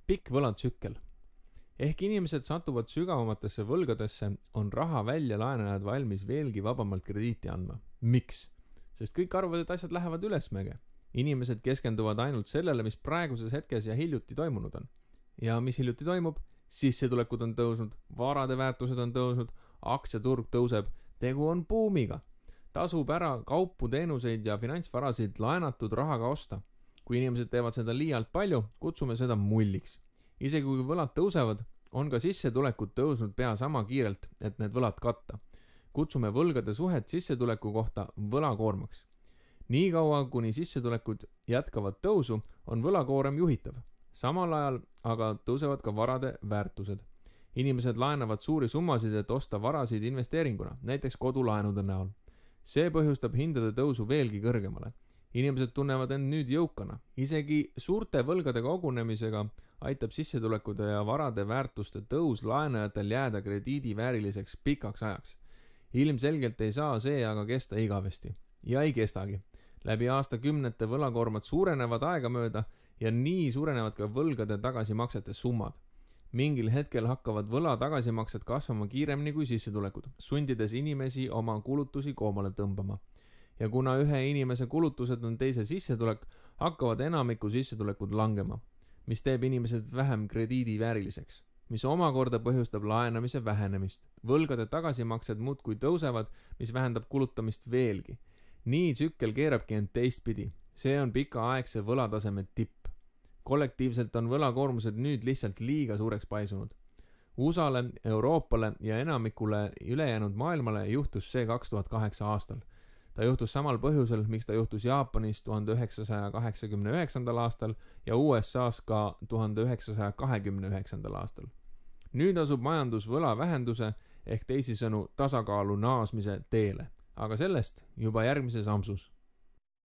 Pikk võlatsükkel. Ehk inimesed satuvad sügavamatesse võlgadesse, on raha välja laenajad valmis veelgi vabamalt krediiti andma. Miks? Sest kõik arvavad, et asjad lähevad ülesmäge. Inimesed keskenduvad ainult sellele, mis praeguses hetkes ja hiljuti toimunud on. Ja mis hiljuti toimub? Sissetulekud on tõusnud, varade väärtused on tõusnud, aktsiaturg tõuseb, tegu on buumiga. Tasub ära kaupu, teenuseid ja finantsvarasid laenatud rahaga osta. Kui inimesed teevad seda liialt palju, kutsume seda mulliks. Isegi kui võlad tõusevad, on ka sissetulekud tõusnud pea sama kiirelt, et need võlad katta. Kutsume võlgade suhet sissetuleku kohta võlakoormaks. Nii kaua, kuni sissetulekud jätkavad tõusu, on võlakoorem juhitav. Samal ajal aga tõusevad ka varade väärtused. Inimesed laenavad suuri summasid, et osta varasid investeeringuna, näiteks kodulaenude näol. See põhjustab hindade tõusu veelgi kõrgemale. Inimesed tunnevad end nüüd jõukana. Isegi suurte võlgade kogunemisega aitab sissetulekude ja varade väärtuste tõus laenajatel jääda krediidivääriliseks pikaks ajaks. Ilmselgelt ei saa see aga kesta igavesti. Ja ei kestagi. Läbi aastakümnete võlakoormad suurenevad aegamööda ja nii suurenevad ka võlgade tagasimaksete summad. Mingil hetkel hakkavad võla tagasimaksed kasvama kiiremini kui sissetulekud, sundides inimesi oma kulutusi koomale tõmbama. Ja kuna ühe inimese kulutused on teise sissetulek, hakkavad enamiku sissetulekud langema, mis teeb inimesed vähem krediidivääriliseks, mis omakorda põhjustab laenamise vähenemist. Võlgade tagasimaksed muudkui tõusevad, mis vähendab kulutamist veelgi. Nii tsükkel keerabki end teistpidi. See on pikaaegse võlataseme tipp. Kollektiivselt on võlakoormused nüüd lihtsalt liiga suureks paisunud. USA-le, Euroopale ja enamikule ülejäänud maailmale juhtus see 2008 aastal. Ta juhtus samal põhjusel, miks ta juhtus Jaapanis 1989. aastal ja USA's ka 1929. aastal. Nüüd asub majandus võla vähenduse ehk teisisõnu tasakaalu naasmise teele, aga sellest juba järgmises ampsus.